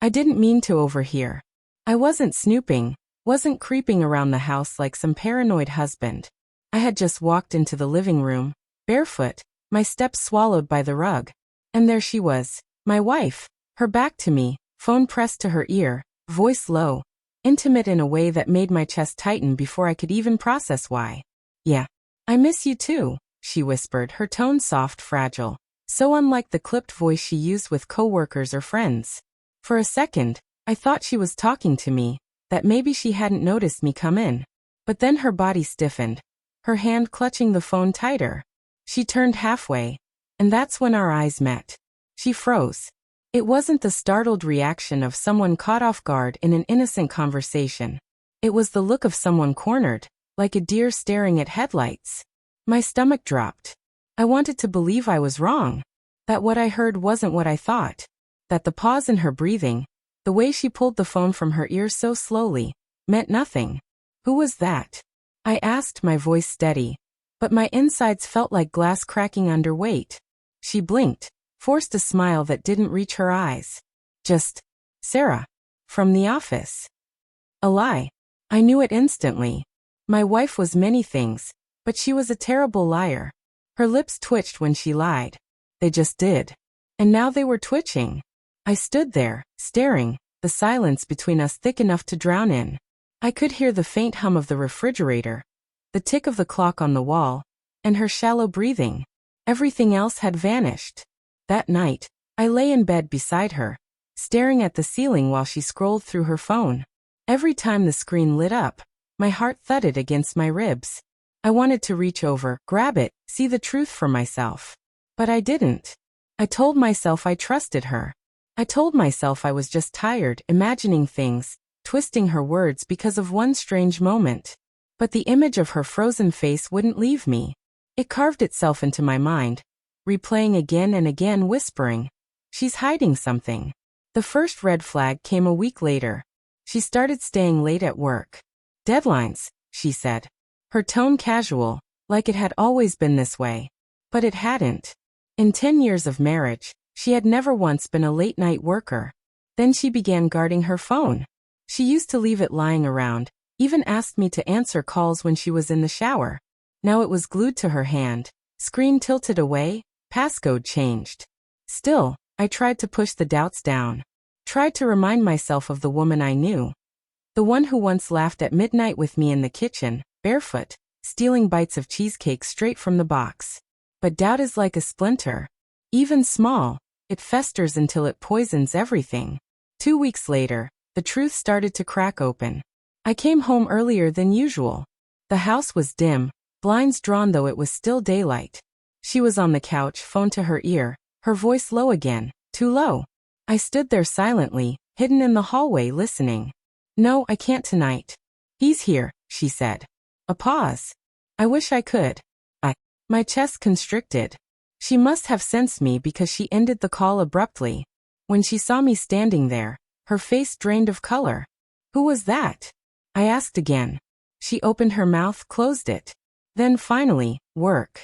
I didn't mean to overhear. I wasn't snooping, wasn't creeping around the house like some paranoid husband. I had just walked into the living room, barefoot, my steps swallowed by the rug. And there she was, my wife, her back to me, phone pressed to her ear, voice low, intimate in a way that made my chest tighten before I could even process why. Yeah. I miss you too, she whispered, her tone soft, fragile, so unlike the clipped voice she used with coworkers or friends. For a second, I thought she was talking to me, that maybe she hadn't noticed me come in. But then her body stiffened, her hand clutching the phone tighter. She turned halfway, and that's when our eyes met. She froze. It wasn't the startled reaction of someone caught off guard in an innocent conversation. It was the look of someone cornered, like a deer staring at headlights. My stomach dropped. I wanted to believe I was wrong, that what I heard wasn't what I thought, that the pause in her breathing, the way she pulled the phone from her ear so slowly, meant nothing. Who was that? I asked, my voice steady, but my insides felt like glass cracking under weight. She blinked, forced a smile that didn't reach her eyes. Just, Sarah. From the office. A lie. I knew it instantly. My wife was many things, but she was a terrible liar. Her lips twitched when she lied. They just did. And now they were twitching. I stood there, staring, the silence between us thick enough to drown in. I could hear the faint hum of the refrigerator, the tick of the clock on the wall, and her shallow breathing. Everything else had vanished. That night, I lay in bed beside her, staring at the ceiling while she scrolled through her phone. Every time the screen lit up, my heart thudded against my ribs. I wanted to reach over, grab it, see the truth for myself. But I didn't. I told myself I trusted her. I told myself I was just tired, imagining things, twisting her words because of one strange moment. But the image of her frozen face wouldn't leave me. It carved itself into my mind, replaying again and again, whispering, "She's hiding something." The first red flag came a week later. She started staying late at work. "Deadlines," she said. Her tone casual, like it had always been this way. But it hadn't. In 10 years of marriage, she had never once been a late-night worker. Then she began guarding her phone. She used to leave it lying around, even asked me to answer calls when she was in the shower. Now it was glued to her hand, screen tilted away, passcode changed. Still, I tried to push the doubts down. Tried to remind myself of the woman I knew. The one who once laughed at midnight with me in the kitchen, barefoot, stealing bites of cheesecake straight from the box. But doubt is like a splinter. Even small, it festers until it poisons everything. 2 weeks later, the truth started to crack open. I came home earlier than usual. The house was dim, blinds drawn though it was still daylight. She was on the couch, phone to her ear, her voice low again, too low. I stood there silently, hidden in the hallway, listening. "No, I can't tonight." "He's here," she said. A pause. "I wish I could." My chest constricted. She must have sensed me because she ended the call abruptly. When she saw me standing there, her face drained of color. "Who was that?" I asked again. She opened her mouth, closed it. Then finally, "Work."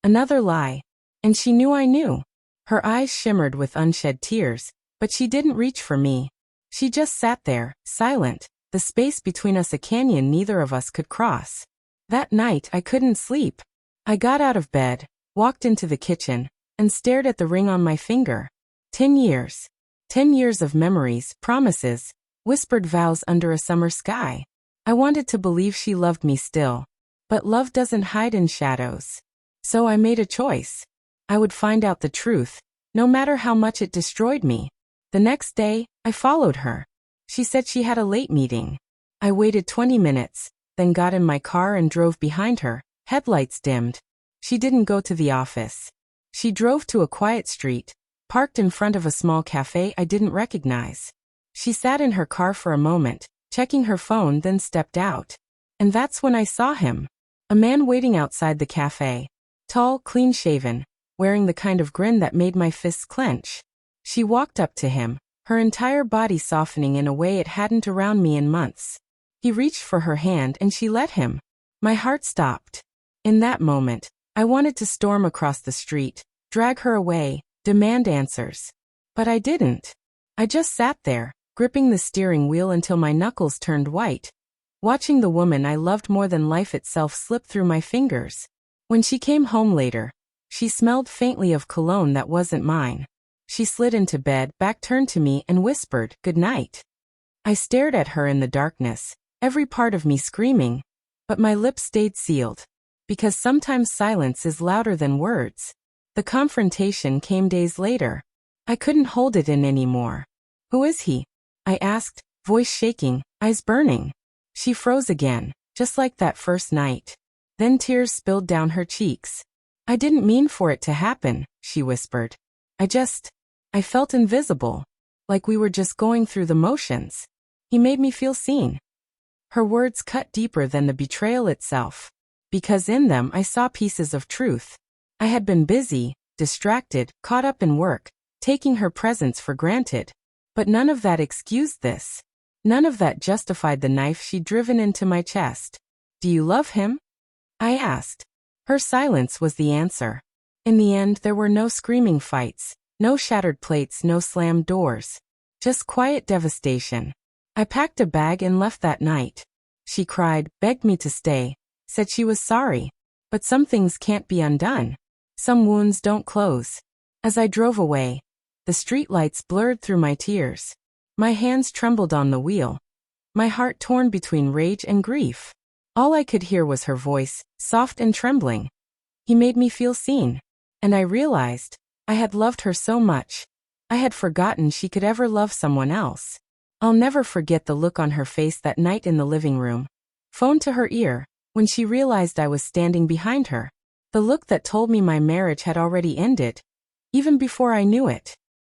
Another lie. And she knew I knew. Her eyes shimmered with unshed tears, but she didn't reach for me. She just sat there, silent, the space between us a canyon neither of us could cross. That night I couldn't sleep. I got out of bed, walked into the kitchen, and stared at the ring on my finger. 10 years. 10 years of memories, promises, whispered vows under a summer sky. I wanted to believe she loved me still. But love doesn't hide in shadows. So I made a choice. I would find out the truth, no matter how much it destroyed me. The next day, I followed her. She said she had a late meeting. I waited 20 minutes, then got in my car and drove behind her, headlights dimmed. She didn't go to the office. She drove to a quiet street, parked in front of a small cafe I didn't recognize. She sat in her car for a moment, checking her phone, then stepped out. And that's when I saw him. A man waiting outside the cafe. Tall, clean-shaven, wearing the kind of grin that made my fists clench. She walked up to him, her entire body softening in a way it hadn't around me in months. He reached for her hand and she let him. My heart stopped. In that moment, I wanted to storm across the street, drag her away, demand answers. But I didn't. I just sat there, gripping the steering wheel until my knuckles turned white, watching the woman I loved more than life itself slip through my fingers. When she came home later, she smelled faintly of cologne that wasn't mine. She slid into bed, back turned to me, and whispered, "Good night." I stared at her in the darkness, every part of me screaming, but my lips stayed sealed. Because sometimes silence is louder than words. The confrontation came days later. I couldn't hold it in anymore. "Who is he?" I asked, voice shaking, eyes burning. She froze again, just like that first night. Then tears spilled down her cheeks. "I didn't mean for it to happen," she whispered. I felt invisible, like we were just going through the motions. He made me feel seen." Her words cut deeper than the betrayal itself, because in them I saw pieces of truth. I had been busy, distracted, caught up in work, taking her presence for granted. But none of that excused this. None of that justified the knife she'd driven into my chest. "Do you love him?" I asked. Her silence was the answer. In the end, there were no screaming fights, no shattered plates, no slammed doors. Just quiet devastation. I packed a bag and left that night. She cried, begged me to stay, said she was sorry. But some things can't be undone. Some wounds don't close. As I drove away, the streetlights blurred through my tears. My hands trembled on the wheel. My heart torn between rage and grief. All I could hear was her voice, soft and trembling. He made me feel seen. And I realized, I had loved her so much. I had forgotten she could ever love someone else. I'll never forget the look on her face that night in the living room. Phone to her ear, when she realized I was standing behind her. The look that told me my marriage had already ended, even before I knew it.